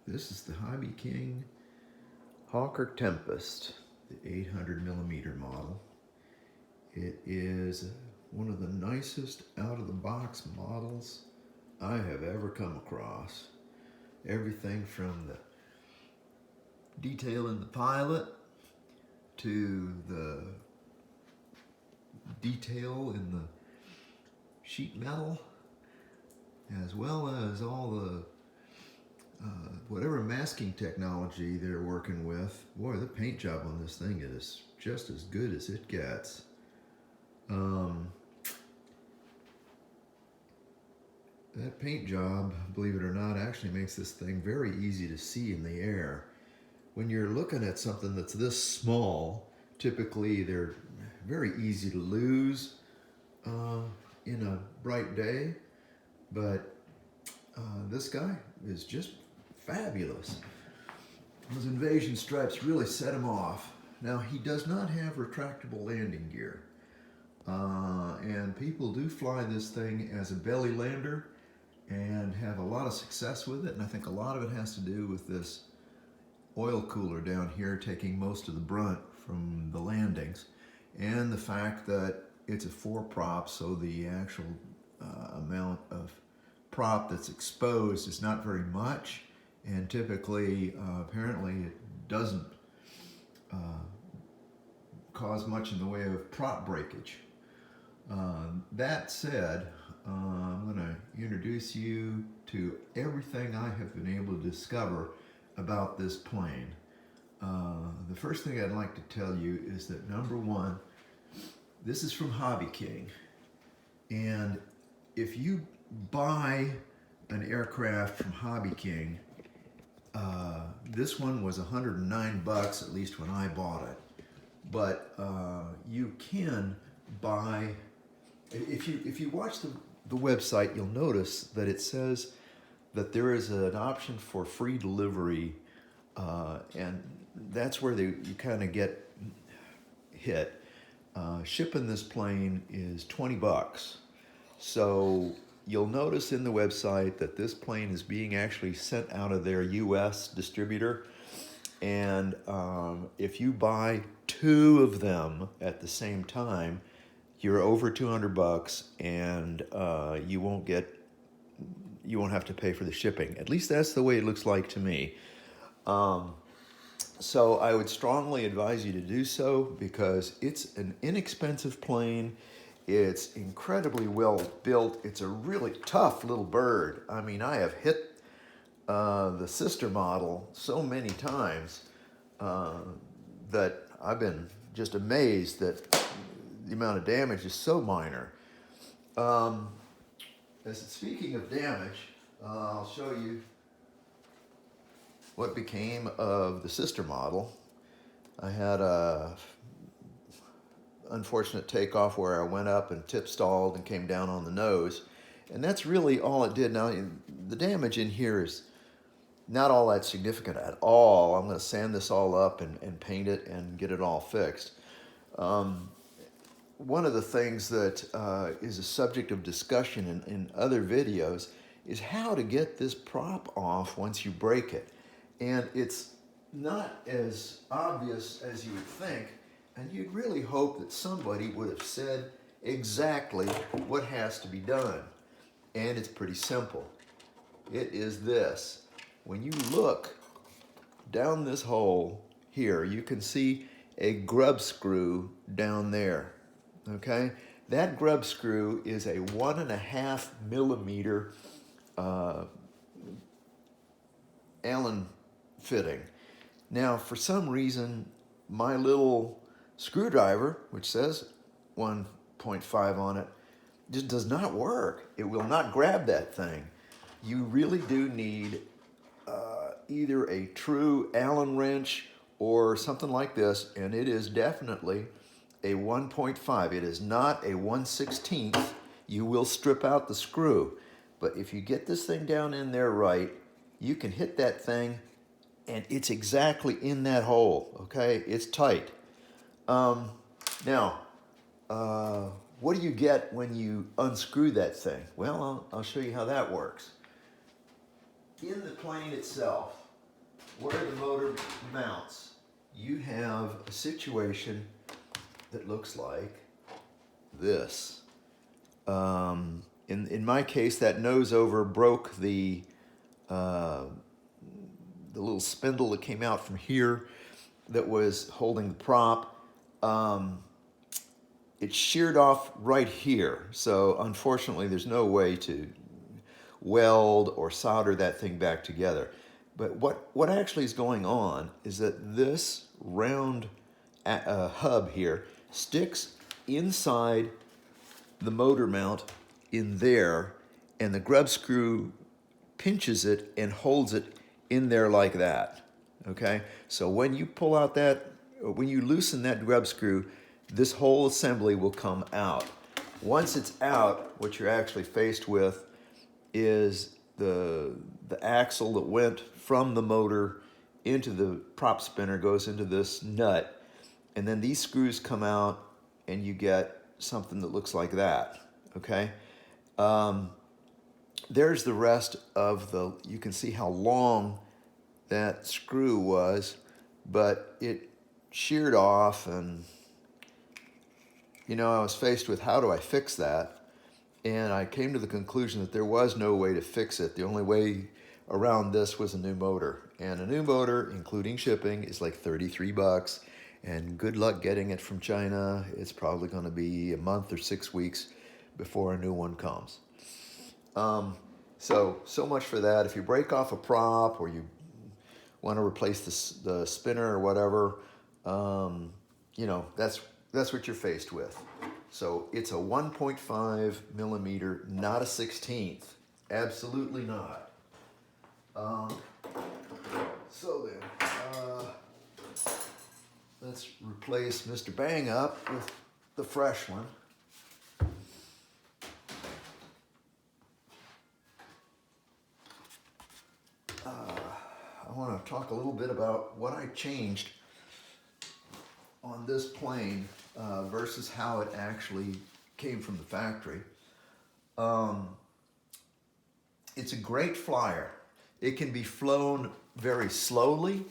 This is the HobbyKing Hawker Tempest, the 800mm model. It is one of the nicest out-of-the-box models I have ever come across. Everything from the detail in the pilot to the detail in the sheet metal, as well as all the whatever masking technology they're working with. Boy, the paint job on this thing is just as good as it gets. That paint job, believe it or not, actually makes this thing very easy to see in the air. When you're looking at something that's this small, typically they're very easy to lose in a bright day, but this guy is just fabulous. Those invasion stripes really set him off. Now, he does not have retractable landing gear, and people do fly this thing as a belly lander and have a lot of success with it, and I think a lot of it has to do with this oil cooler down here taking most of the brunt from the landings, and the fact that it's a 4-prop, so the actual amount of prop that's exposed is not very much, and typically apparently it doesn't cause much in the way of prop breakage. That said, I'm going to introduce you to everything I have been able to discover about this plane. The first thing I'd like to tell you is that, number one, this is from HobbyKing, and if you buy an aircraft from HobbyKing, this one was $109, at least when I bought it. But you can buy, if you watch the website, you'll notice that it says that there is an option for free delivery, and that's where you kind of get hit. Shipping this plane is $20. So you'll notice in the website that this plane is being actually sent out of their US distributor, and if you buy 2 of them at the same time, you're over $200, and you won't have to pay for the shipping. At least that's the way it looks like to me. So I would strongly advise you to do so, because it's an inexpensive plane. It's incredibly well built. It's a really tough little bird. I mean, I have hit the sister model so many times that I've been just amazed that the amount of damage is so minor. Speaking of damage, I'll show you what became of the sister model. I had a unfortunate takeoff where I went up and tip stalled and came down on the nose, and that's really all it did. Now, the damage in here is not all that significant at all. I'm going to sand this all up and paint it and get it all fixed. One of the things that is a subject of discussion in other videos is how to get this prop off once you break it. And it's not as obvious as you would think, and you'd really hope that somebody would have said exactly what has to be done. And it's pretty simple. It is this. When you look down this hole here, you can see a grub screw down there. Okay? That grub screw is a 1.5mm Allen fitting. Now, for some reason, my little screwdriver, which says 1.5 on it, just does not work. It will not grab that thing. You really do need either a true Allen wrench or something like this, and it is definitely a 1.5. It is not a 1/16. You will strip out the screw, but if you get this thing down in there right, you can hit that thing and it's exactly in that hole, okay? It's tight. Now, what do you get when you unscrew that thing? Well, I'll show you how that works. In the plane itself, where the motor mounts, you have a situation that looks like this. In my case, that nose over broke the little spindle that came out from here that was holding the prop. It sheared off right here, so unfortunately there's no way to weld or solder that thing back together. But what actually is going on is that this round hub here sticks inside the motor mount in there, and the grub screw pinches it and holds it in there like that, okay? So when you pull out that, when you loosen that grub screw, this whole assembly will come out. Once it's out, what you're actually faced with is the axle that went from the motor into the prop spinner goes into this nut, and then these screws come out and you get something that looks like that, okay? There's the rest of the, you can see how long that screw was, but it sheared off, and you know, I was faced with how do I fix that? And I came to the conclusion that there was no way to fix it. The only way around this was a new motor. And a new motor, including shipping, is like 33 bucks. And good luck getting it from China. It's probably gonna be a month or 6 weeks before a new one comes. So much for that. If you break off a prop or you want to replace the spinner or whatever, you know, that's what you're faced with. So it's a 1.5 millimeter, not a 16th. Absolutely not. So then, let's replace Mr. Bang Up with the fresh one. I want to talk a little bit about what I changed on this plane versus how it actually came from the factory. It's a great flyer. It can be flown very slowly.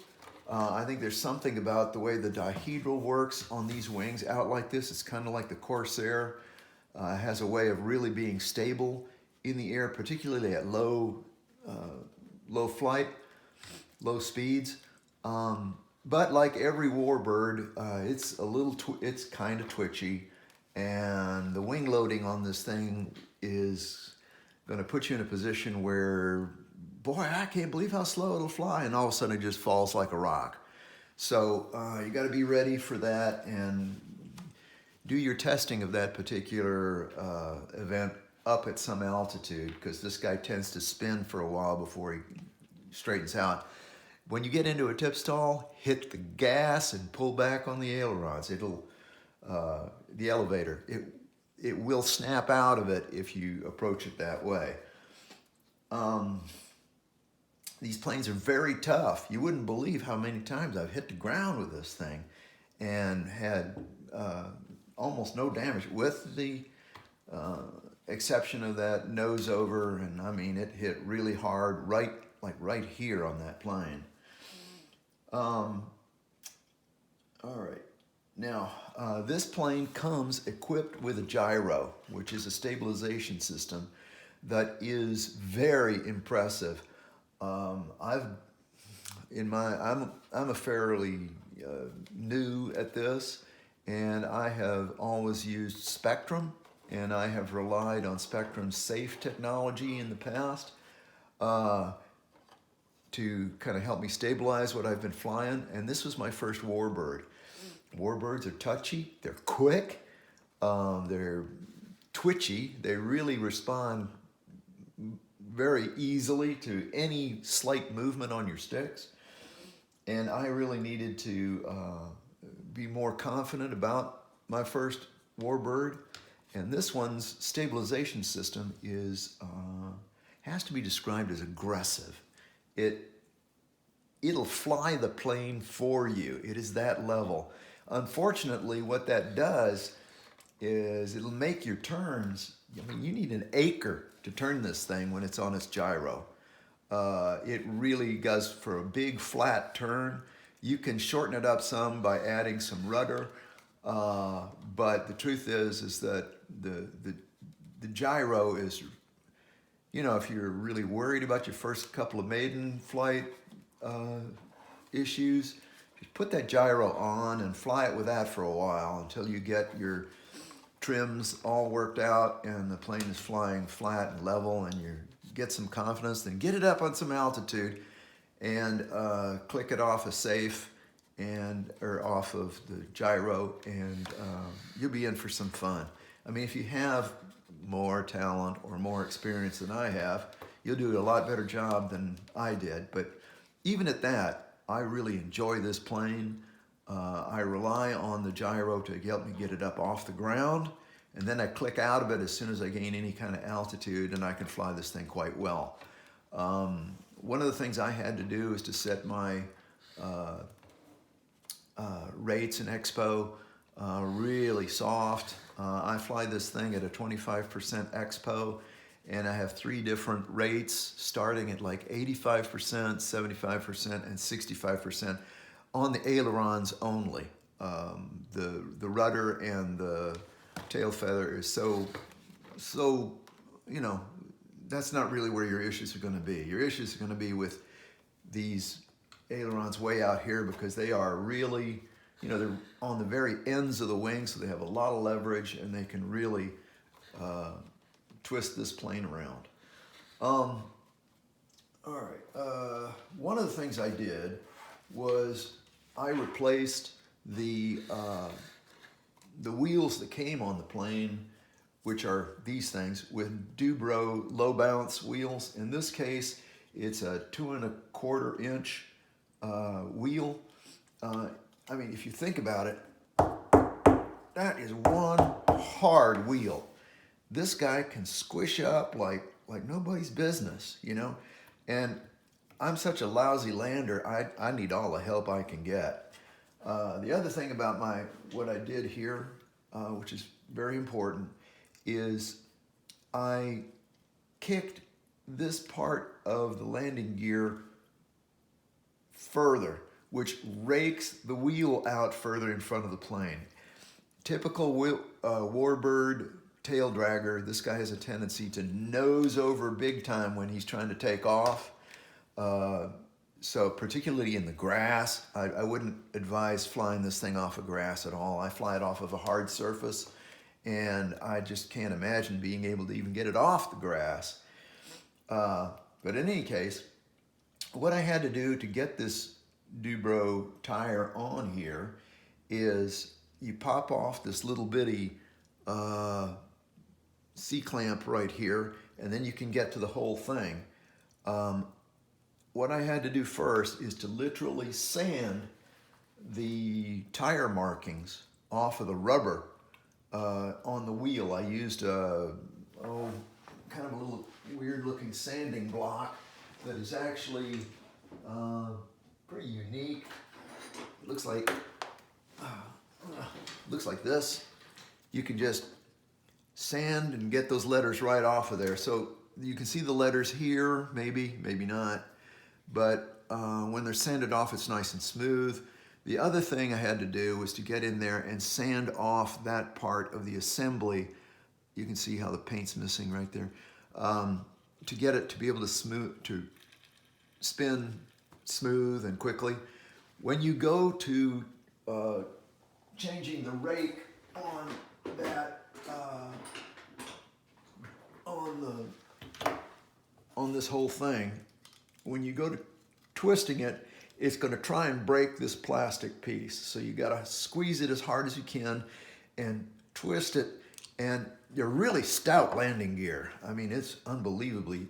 I think there's something about the way the dihedral works on these wings out like this. It's kind of like the Corsair. Has a way of really being stable in the air, particularly at low flight, low speeds. But like every warbird, it's kind of twitchy, and the wing loading on this thing is going to put you in a position where, boy, I can't believe how slow it'll fly, and all of a sudden it just falls like a rock. So you got to be ready for that and do your testing of that particular event up at some altitude, because this guy tends to spin for a while before he straightens out. When you get into a tip stall, hit the gas and pull back on the ailerons. It'll, the elevator, it will snap out of it if you approach it that way. These planes are very tough. You wouldn't believe how many times I've hit the ground with this thing and had almost no damage, with the exception of that nose over, and I mean, it hit really hard, right here on that plane. All right, now this plane comes equipped with a gyro, which is a stabilization system that is very impressive. I'm a fairly new at this, and I have always used Spectrum, and I have relied on Spectrum's safe technology in the past to kind of help me stabilize what I've been flying, and this was my first warbird. Warbirds are touchy, they're quick, they're twitchy, they really respond very easily to any slight movement on your sticks, and I really needed to be more confident about my first warbird, and this one's stabilization system is has to be described as aggressive. It'll fly the plane for you. It is that level. Unfortunately, what that does is it'll make your turns. I mean, you need an acre to turn this thing when it's on its gyro. It really goes for a big flat turn. You can shorten it up some by adding some rudder, but the truth is that the gyro is, you know, if you're really worried about your first couple of maiden flight issues, just put that gyro on and fly it with that for a while until you get your trims all worked out and the plane is flying flat and level and you get some confidence. Then get it up on some altitude and click it off a safe or off of the gyro, and you'll be in for some fun. I mean, if you have more talent or more experience than I have, you'll do a lot better job than I did. But even at that, I really enjoy this plane. I rely on the gyro to help me get it up off the ground, and then I click out of it as soon as I gain any kind of altitude, and I can fly this thing quite well. One of the things I had to do is to set my rates and expo really soft. I fly this thing at a 25% expo, and I have 3 different rates starting at like 85%, 75%, and 65% on the ailerons only. The rudder and the tail feather is so, you know, that's not really where your issues are going to be. Your issues are going to be with these ailerons way out here, because they are really, you know, they're on the very ends of the wing, so they have a lot of leverage and they can really twist this plane around. All right, one of the things I did was I replaced the wheels that came on the plane, which are these things, with Dubro low bounce wheels. In this case, it's a 2 1/4 inch wheel. I mean, if you think about it, that is one hard wheel. This guy can squish up like nobody's business, you know? And I'm such a lousy lander, I need all the help I can get. The other thing about what I did here, which is very important, is I kicked this part of the landing gear further, which rakes the wheel out further in front of the plane. Typical warbird tail dragger, this guy has a tendency to nose over big time when he's trying to take off. So particularly in the grass, I wouldn't advise flying this thing off of grass at all. I fly it off of a hard surface, and I just can't imagine being able to even get it off the grass. But in any case, what I had to do to get this Dubro tire on here is you pop off this little bitty C-clamp right here, and then you can get to the whole thing. What I had to do first is to literally sand the tire markings off of the rubber on the wheel. I used kind of a little weird looking sanding block that is actually pretty unique. It looks like this. You can just sand and get those letters right off of there. So you can see the letters here, maybe not, but when they're sanded off, it's nice and smooth. The other thing I had to do was to get in there and sand off that part of the assembly. You can see how the paint's missing right there. To get it to be able to spin smooth and quickly. When you go to changing the rake on that, on this whole thing, when you go to twisting it, it's going to try and break this plastic piece. So you got to squeeze it as hard as you can and twist it. And they're really stout landing gear. I mean, it's unbelievably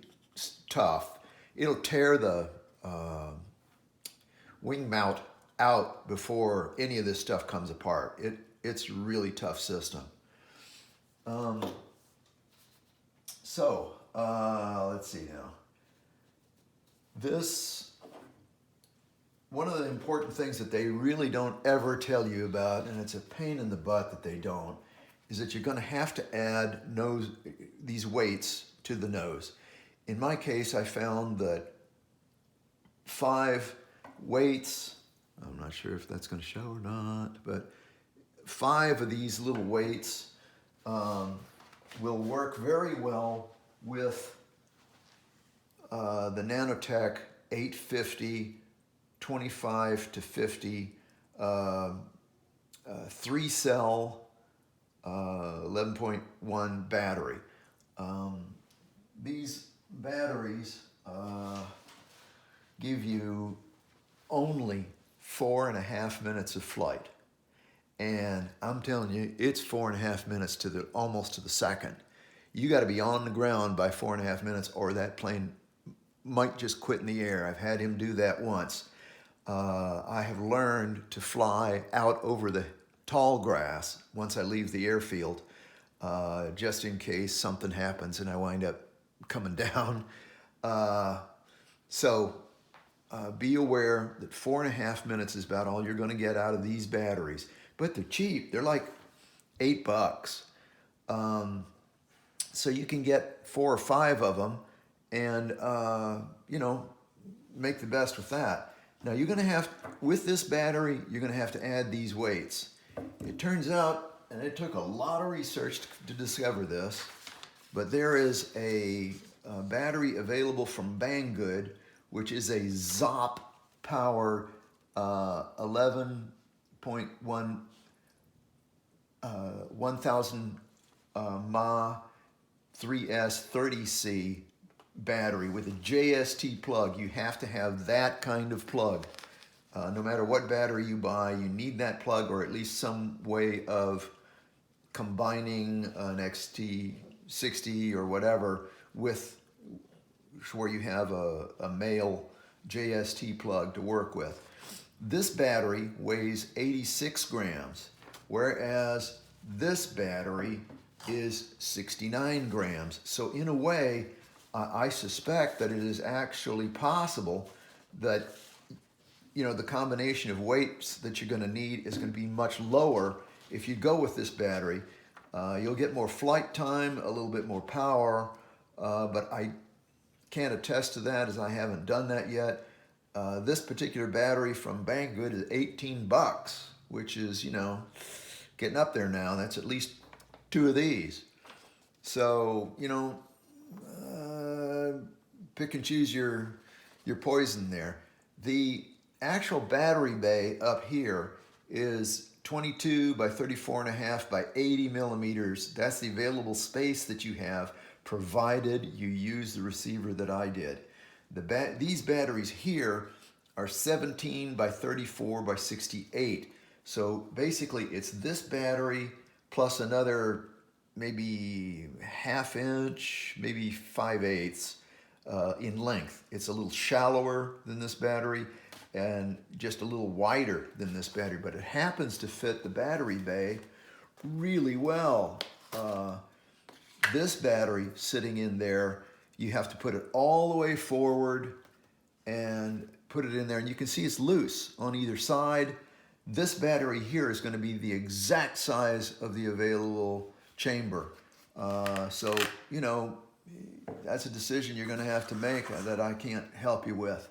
tough. It'll tear the wing mount out before any of this stuff comes apart. It's a really tough system. Let's see now. One of the important things that they really don't ever tell you about, and it's a pain in the butt that they don't, is that you're going to have to add these weights to the nose. In my case, I found that 5 weights. I'm not sure if that's going to show or not, but 5 of these little weights will work very well with the Nano-Tech 850 25 to 50 3-cell 11.1 battery. These batteries give you only 4.5 minutes of flight. And I'm telling you, it's 4.5 minutes to almost to the second. You got to be on the ground by 4.5 minutes, or that plane might just quit in the air. I've had him do that once. I have learned to fly out over the tall grass once I leave the airfield, just in case something happens and I wind up coming down. Be aware that 4.5 minutes is about all you're going to get out of these batteries. But they're cheap. They're like $8. So you can get 4 or 5 of them and, make the best with that. Now you're going to have, with this battery, you're going to have to add these weights. It turns out, and it took a lot of research to discover this, but there is a battery available from Banggood, which is a ZOP power 11.1 1000 mAh 3S 30C battery with a JST plug. You have to have that kind of plug. No matter what battery you buy, you need that plug, or at least some way of combining an XT60 or whatever with where you have a male JST plug to work with. This battery weighs 86 grams, whereas this battery is 69 grams. So in a way, I suspect that it is actually possible that the combination of weights that you're going to need is going to be much lower if you go with this battery. You'll get more flight time, a little bit more power, but I can't attest to that as I haven't done that yet. This particular battery from Banggood is $18, which is, getting up there now. That's at least 2 of these. So, pick and choose your poison there. The actual battery bay up here is 22 by 34.5 by 80 millimeters. That's the available space that you have, provided you use the receiver that I did. These batteries here are 17 by 34 by 68. So basically it's this battery plus another maybe 1/2 inch, maybe 5/8 in length. It's a little shallower than this battery and just a little wider than this battery, but it happens to fit the battery bay really well. This battery sitting in there, you have to put it all the way forward and put it in there, and you can see it's loose on either side. This battery here is going to be the exact size of the available chamber. So, that's a decision you're going to have to make that I can't help you with.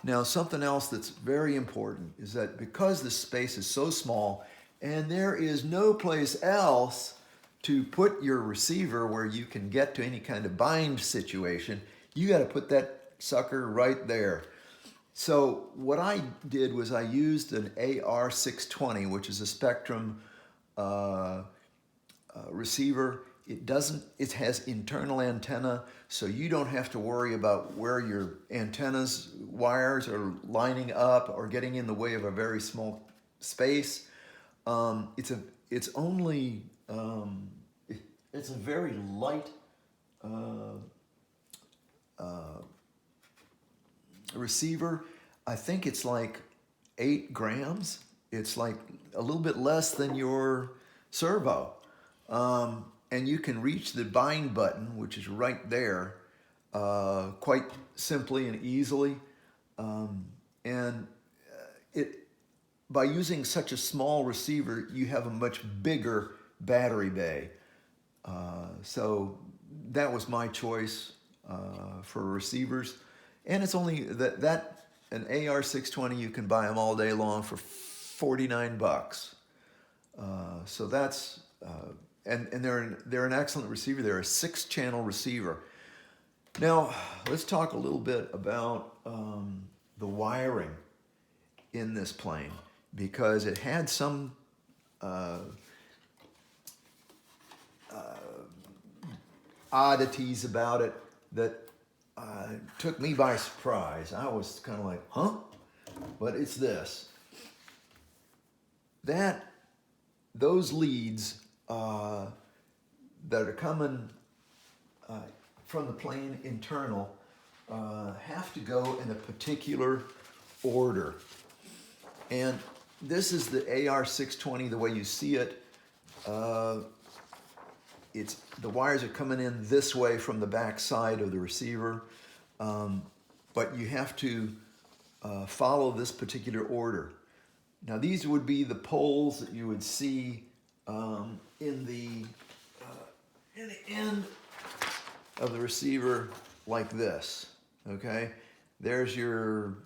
Now, something else that's very important is that because this space is so small and there is no place else to put your receiver where you can get to any kind of bind situation, you got to put that sucker right there. So what I did was I used an AR620, which is a Spectrum receiver. It has internal antenna, so you don't have to worry about where your antenna's wires are lining up or getting in the way of a very small space. It's a very light receiver. I think it's like 8 grams. It's like a little bit less than your servo. And you can reach the bind button, which is right there, quite simply and easily. By using such a small receiver, you have a much bigger battery bay. So that was my choice for receivers. And it's only that an AR620, you can buy them all day long for 49 bucks. So that's, and they're an excellent receiver. They're a 6-channel receiver. Now, let's talk a little bit about the wiring in this plane, because it had some oddities about it that took me by surprise. I was kind of like, huh? But it's this. Those leads that are coming from the plane internal have to go in a particular order. And this is the AR620, the way you see it. The wires are coming in this way from the back side of the receiver, but you have to follow this particular order. Now these would be the poles that you would see in the end of the receiver like this, okay? There's your,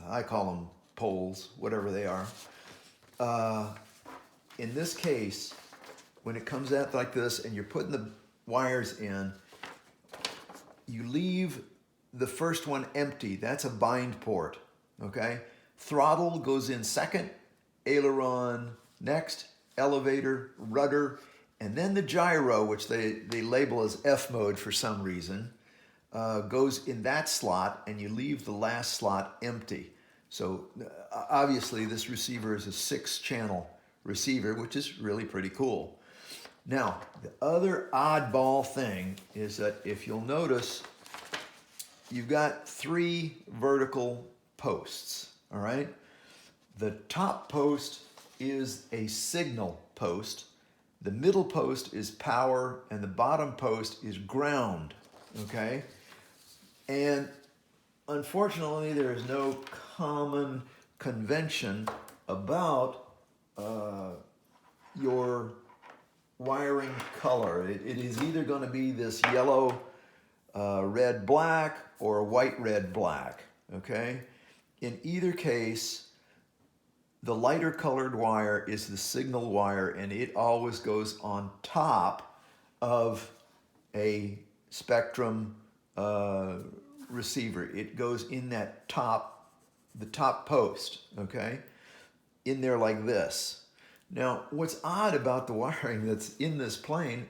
I call them poles, whatever they are. In this case, when it comes out like this and you're putting the wires in, you leave the first one empty. That's a bind port, okay? Throttle goes in second, aileron next, elevator, rudder, and then the gyro, which they label as F mode for some reason, goes in that slot, and you leave the last slot empty. So obviously this receiver is a 6-channel receiver, which is really pretty cool. Now, the other oddball thing is that if you'll notice, you've got 3 vertical posts, all right? The top post is a signal post, the middle post is power, and the bottom post is ground, okay? And unfortunately, there is no common convention about your wiring color. It is either going to be this yellow, red, black, or white, red, black, okay? In either case, the lighter colored wire is the signal wire, and it always goes on top of a Spectrum receiver. It goes in that the top post, okay? In there like this. Now, what's odd about the wiring that's in this plane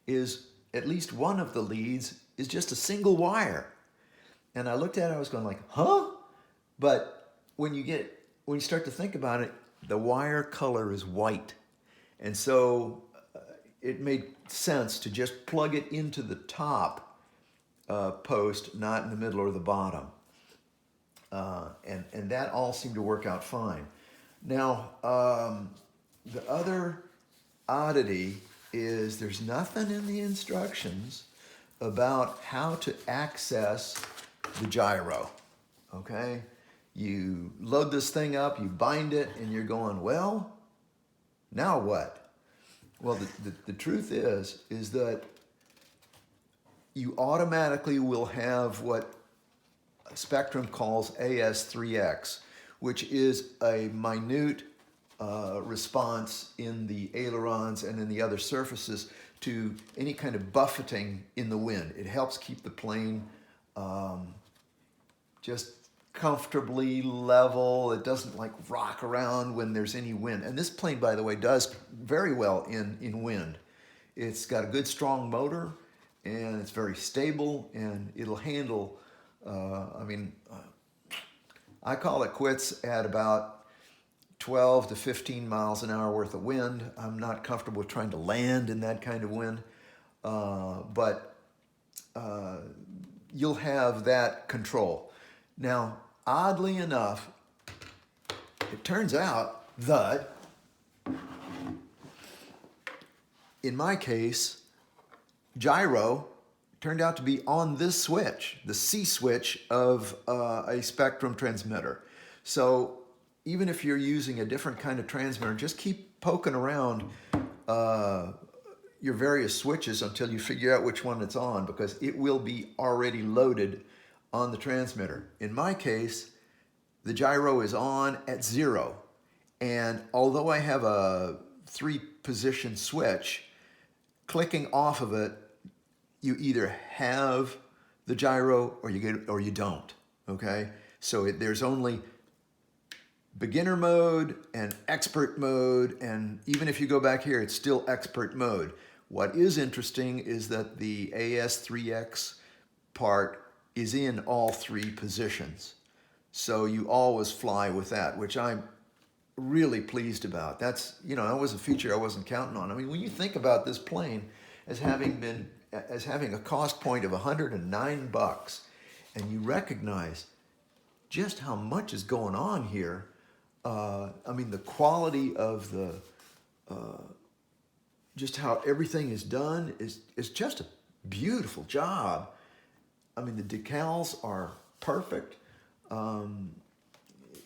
is at least one of the leads is just a single wire. And I looked at it, I was going like, huh? But when you start to think about it, the wire color is white. And so it made sense to just plug it into the top post, not in the middle or the bottom. And that all seemed to work out fine. Now, the other oddity is there's nothing in the instructions about how to access the gyro, okay? You load this thing up, you bind it, and you're going, well, now what? Well, the truth is that you automatically will have what Spectrum calls AS3X, which is a minute response in the ailerons and in the other surfaces to any kind of buffeting in the wind. It helps keep the plane just comfortably level. It doesn't like rock around when there's any wind. And this plane, by the way, does very well in wind. It's got a good strong motor, and it's very stable, and it'll handle, I call it quits at about 12 to 15 miles an hour worth of wind. I'm not comfortable with trying to land in that kind of wind, but you'll have that control. Now, oddly enough, it turns out that, in my case, gyro turned out to be on this switch, the C switch of a Spectrum transmitter. So even if you're using a different kind of transmitter, just keep poking around your various switches until you figure out which one it's on, because it will be already loaded on the transmitter. In my case, the gyro is on at 0. And although I have a 3-position switch, clicking off of it, you either have the gyro or you get it or you don't. Okay, so there's only beginner mode and expert mode, and even if you go back here, it's still expert mode. What is interesting is that the AS3X part is in all 3 positions. So you always fly with that, which I'm really pleased about. That's, you know, that was a feature I wasn't counting on. I mean, when you think about this plane as having a cost point of $109, and you recognize just how much is going on here. I mean, the quality of the, just how everything is done is just a beautiful job. I mean, the decals are perfect.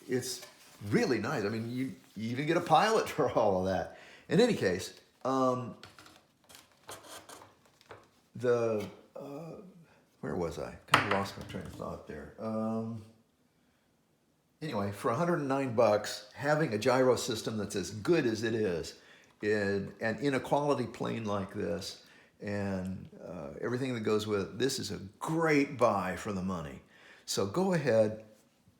It's really nice. I mean, you even get a pilot for all of that. In any case, where was I? Kind of lost my train of thought there. Anyway, for $109, having a gyro system that's as good as it is, and in a quality plane like this, and everything that goes with it, this is a great buy for the money. So go ahead,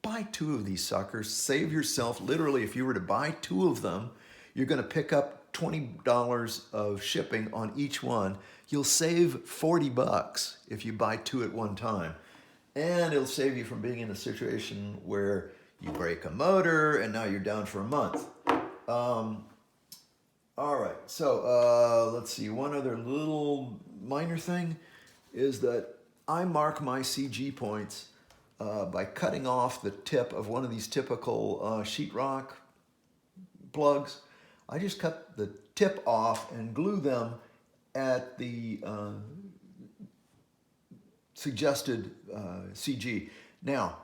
buy 2 of these suckers, save yourself, literally, if you were to buy 2 of them, you're gonna pick up $20 of shipping on each one. You'll save $40 if you buy 2 at one time. And it'll save you from being in a situation where you break a motor and now you're down for a month. All right, so let's see, one other little minor thing is that I mark my CG points by cutting off the tip of one of these typical sheetrock plugs. I just cut the tip off and glue them at the suggested CG. Now,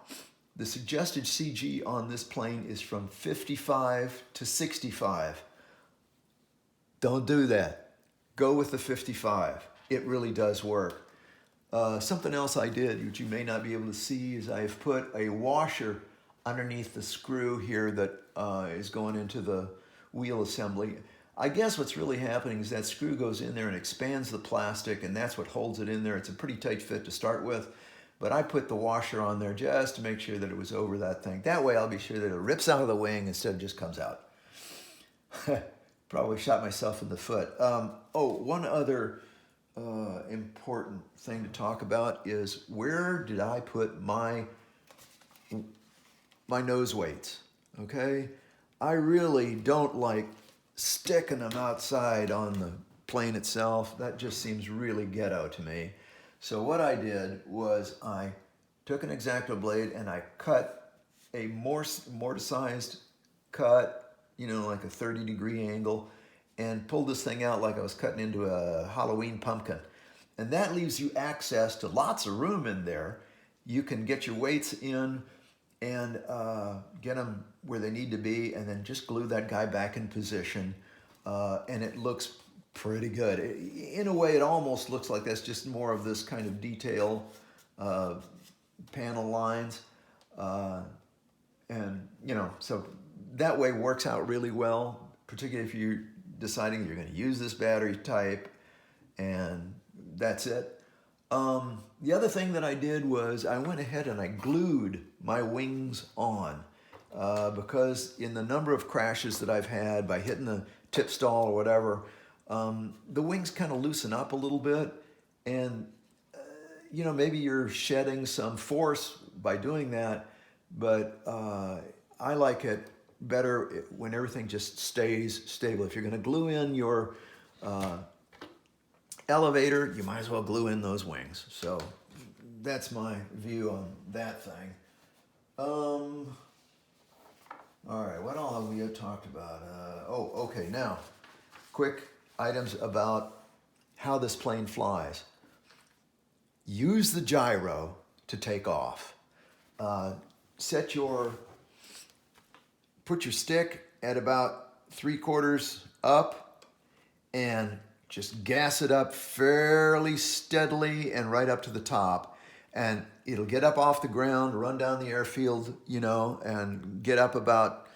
the suggested CG on this plane is from 55 to 65. Don't do that. Go with the 55. It really does work. Something else I did, which you may not be able to see, is I've put a washer underneath the screw here that is going into the wheel assembly. I guess what's really happening is that screw goes in there and expands the plastic, and that's what holds it in there. It's a pretty tight fit to start with, but I put the washer on there just to make sure that it was over that thing. That way I'll be sure that it rips out of the wing instead of just comes out. Probably shot myself in the foot. One other important thing to talk about is where did I put my nose weights, okay? I really don't like sticking them outside on the plane itself. That just seems really ghetto to me. So what I did was I took an X-Acto blade and I cut a mortisized cut, you know, like a 30-degree angle, and pulled this thing out like I was cutting into a Halloween pumpkin. And that leaves you access to lots of room in there. You can get your weights in and get them where they need to be, and then just glue that guy back in position, and it looks pretty good. In a way, it almost looks like that's just more of this kind of detail panel lines, and you know, so that way works out really well, particularly if you're deciding you're going to use this battery type, and that's it. The other thing that I did was I went ahead and I glued my wings on because in the number of crashes that I've had by hitting the tip stall or whatever, the wings kind of loosen up a little bit, and you know, maybe you're shedding some force by doing that, but I like it better when everything just stays stable. If you're going to glue in your elevator, you might as well glue in those wings. So that's my view on that thing. All right, what all have we talked about? Okay, now, quick items about how this plane flies. Use the gyro to take off. Put your stick at about 3/4 up and just gas it up fairly steadily and right up to the top. And it'll get up off the ground, run down the airfield, you know, and get up about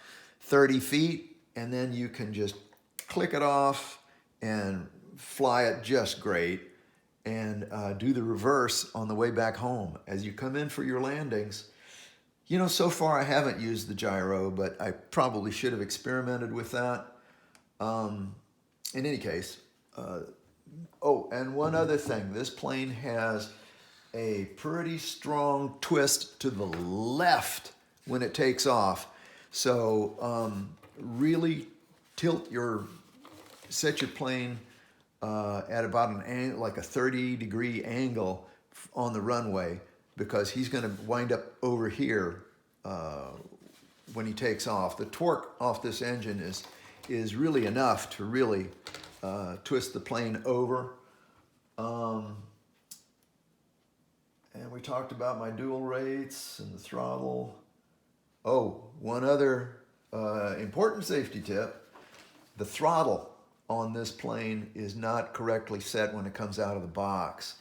30 feet, and then you can just click it off and fly it just great, and do the reverse on the way back home. As you come in for your landings, you know, so far I haven't used the gyro, but I probably should have experimented with that. In any case, oh, and one other thing, this plane has a pretty strong twist to the left when it takes off. So really set your plane at about an angle, like a 30-degree angle on the runway, because he's going to wind up over here when he takes off. The torque off this engine is really enough to really twist the plane over. And we talked about my dual rates and the throttle. Oh, one other important safety tip. The throttle on this plane is not correctly set when it comes out of the box.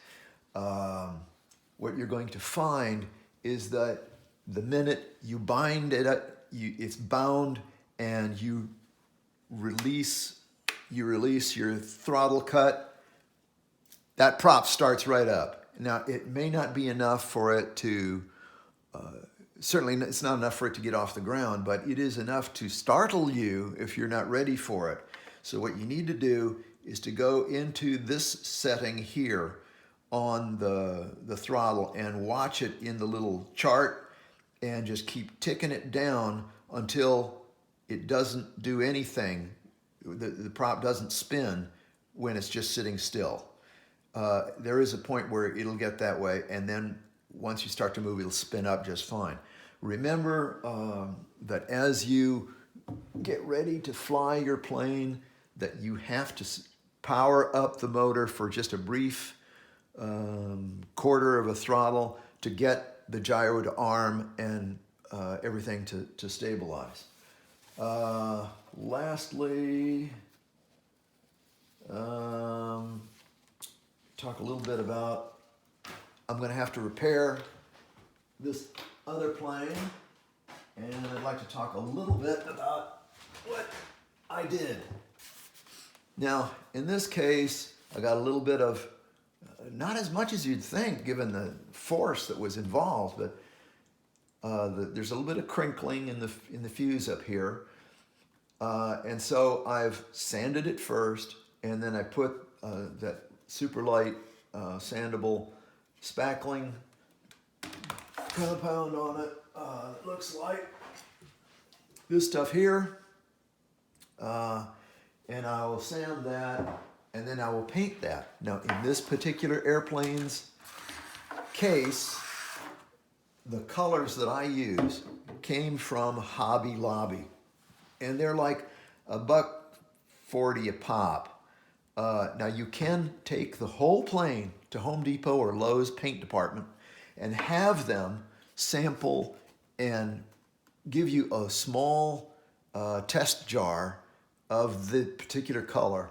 What you're going to find is that the minute you bind it, it's bound, and you release your throttle cut, that prop starts right up. Now, it may not be enough for it to, certainly it's not enough for it to get off the ground, but it is enough to startle you if you're not ready for it. So what you need to do is to go into this setting here on the throttle and watch it in the little chart, and just keep ticking it down until it doesn't do anything. The prop doesn't spin when it's just sitting still. There is a point where it'll get that way, and then once you start to move, it'll spin up just fine. Remember that as you get ready to fly your plane, that you have to power up the motor for just a brief quarter of a throttle to get the gyro to arm and everything to stabilize. Lastly, talk a little bit about, I'm going to have to repair this other plane, and I'd like to talk a little bit about what I did. Now, in this case, I got a little bit of, not as much as you'd think given the force that was involved, but there's a little bit of crinkling in the fuse up here. And so I've sanded it first, and then I put that super light sandable spackling compound on it. It looks like this stuff here. And I will sand that, and then I will paint that. Now, in this particular airplane's case, the colors that I use came from Hobby Lobby, and they're like $1.40 a pop. Now, you can take the whole plane to Home Depot or Lowe's paint department and have them sample and give you a small test jar of the particular color.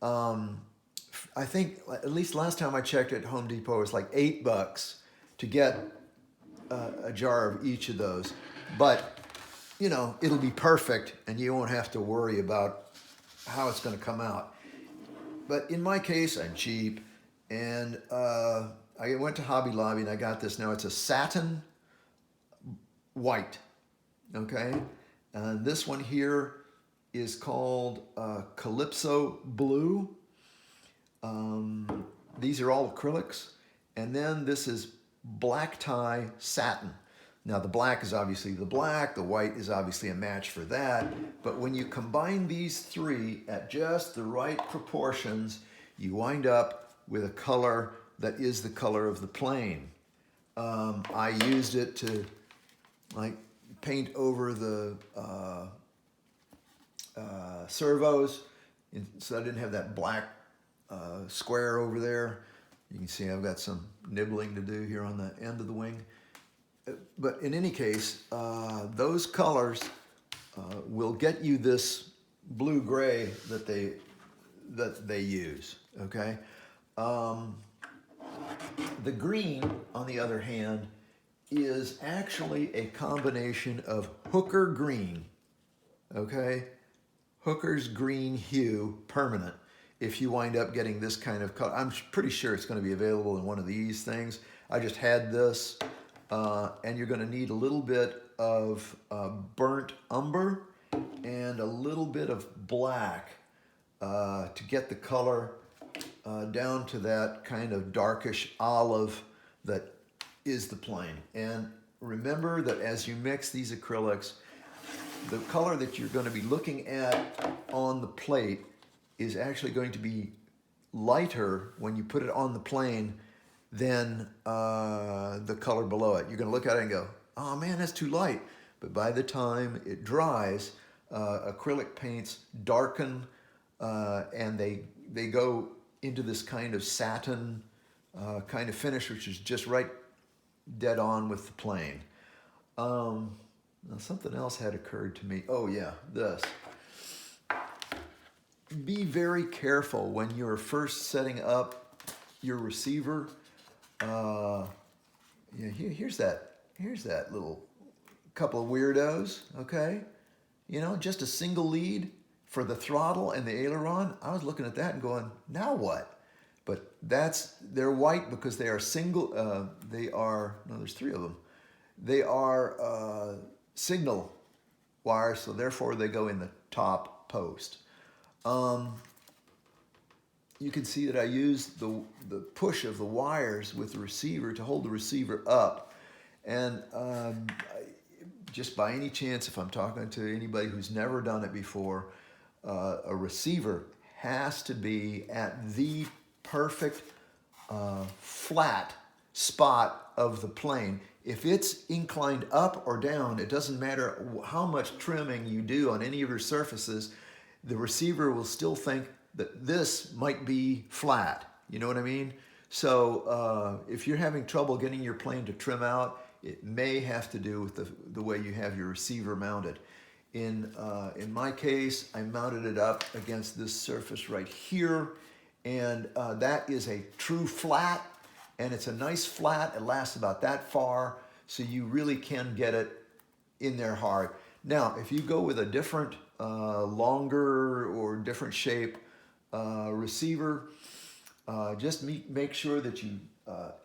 I think, at least last time I checked at Home Depot, it was like $8 to get a jar of each of those. But, you know, it'll be perfect, and you won't have to worry about how it's going to come out. But in my case, I'm cheap, and I went to Hobby Lobby and I got this. Now, it's a satin white, okay? And this one here is called Calypso Blue. These are all acrylics. And then this is black tie satin. Now, the black is obviously the black, the white is obviously a match for that, but when you combine these three at just the right proportions, you wind up with a color that is the color of the plane. I used it to like paint over the servos, so I didn't have that black square over there. You can see I've got some nibbling to do here on the end of the wing. But in any case, those colors will get you this blue-gray that they use, okay? The green, on the other hand, is actually a combination of Hooker green, okay? Hooker's green hue, permanent. If you wind up getting this kind of color, I'm pretty sure it's going to be available in one of these things. I just had this, and you're going to need a little bit of burnt umber and a little bit of black to get the color down to that kind of darkish olive that is the plane. And remember that as you mix these acrylics, the color that you're going to be looking at on the plate is actually going to be lighter when you put it on the plane than the color below it. You're going to look at it and go, oh man, that's too light. But by the time it dries, acrylic paints darken and they go into this kind of satin kind of finish, which is just right dead on with the plane. Now something else had occurred to me. Oh yeah, this. Be very careful when you're first setting up your receiver. Yeah, here's that little couple of weirdos, okay? You know, just a single lead for the throttle and the aileron. I was looking at that and going, now what? But they're white because they are single, no, there's 3 of them. They are signal wires, so therefore they go in the top post. You can see that I used the push of the wires with the receiver to hold the receiver up. And just by any chance, if I'm talking to anybody who's never done it before, a receiver has to be at the perfect flat spot of the plane. If it's inclined up or down, it doesn't matter how much trimming you do on any of your surfaces, the receiver will still think that this might be flat. You know what I mean? So if you're having trouble getting your plane to trim out, it may have to do with the way you have your receiver mounted. In my case, I mounted it up against this surface right here, and that is a true flat, and it's a nice flat. It lasts about that far, so you really can get it in there hard. Now, if you go with a different, longer or different shape receiver, just make sure that you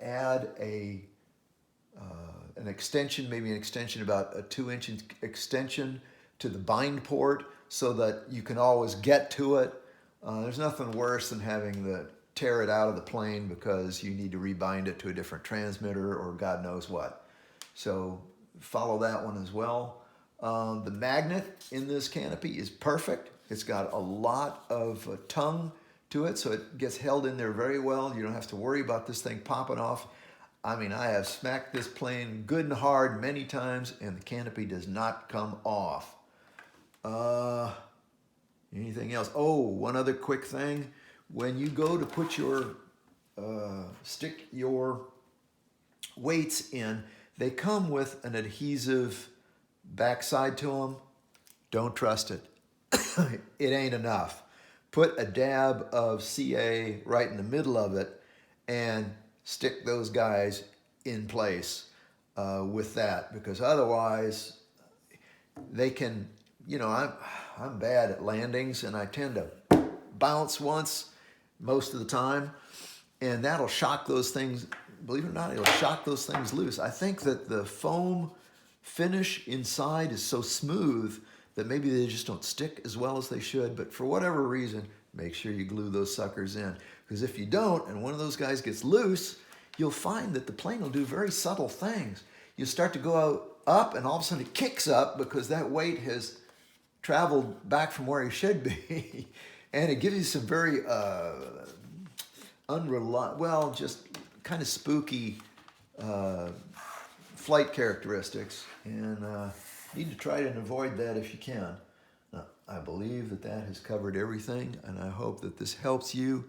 add an extension, maybe an extension about a 2-inch extension to the bind port so that you can always get to it. There's nothing worse than having to tear it out of the plane because you need to rebind it to a different transmitter or God knows what. So follow that one as well. The magnet in this canopy is perfect. It's got a lot of tongue to it, so it gets held in there very well. You don't have to worry about this thing popping off. I mean, I have smacked this plane good and hard many times, and the canopy does not come off. Anything else? Oh, one other quick thing. When you go to put stick your weights in, they come with an adhesive backside to them. Don't trust it. It ain't enough. Put a dab of CA right in the middle of it and stick those guys in place with that, because otherwise they can, you know, I'm bad at landings and I tend to bounce once most of the time, and that'll shock those things. Believe it or not, it'll shock those things loose. I think that the foam finish inside is so smooth that maybe they just don't stick as well as they should, but for whatever reason, make sure you glue those suckers in, because if you don't and one of those guys gets loose, you'll find that the plane will do very subtle things. You start to go up and all of a sudden it kicks up because that weight has traveled back from where it should be. And it gives you some very unreliable, just kind of spooky flight characteristics. And you need to try to avoid that if you can. Now, I believe that has covered everything, and I hope that this helps you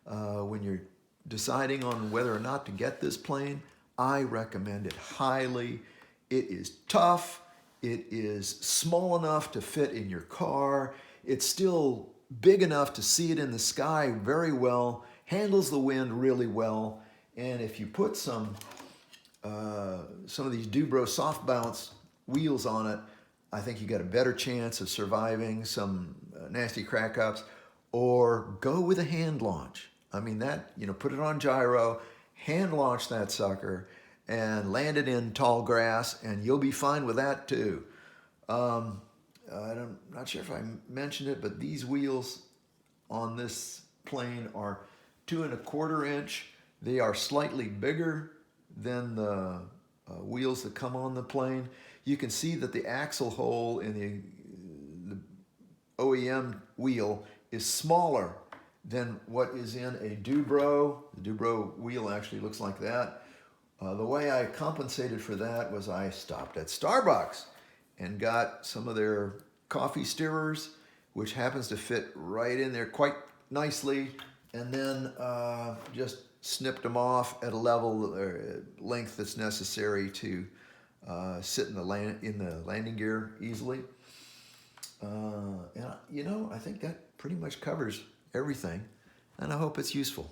when you're deciding on whether or not to get this plane. I recommend it highly. It is tough. It is small enough to fit in your car. It's still big enough to see it in the sky very well, handles the wind really well, and if you put some some of these Dubro soft bounce wheels on it, I think you got a better chance of surviving some nasty crack ups, or go with a hand launch. I mean that, put it on gyro, hand launch that sucker and land it in tall grass and you'll be fine with that too. I'm not sure if I mentioned it, but these wheels on this plane are 2¼ inch. They are slightly bigger than the wheels that come on the plane. You can see that the axle hole in the OEM wheel is smaller than what is in a Dubro. The Dubro wheel actually looks like that. The way I compensated for that was I stopped at Starbucks and got some of their coffee stirrers, which happens to fit right in there quite nicely, and then just snipped them off at a level or length that's necessary to sit in the landing gear easily. And I think that pretty much covers everything, and I hope it's useful.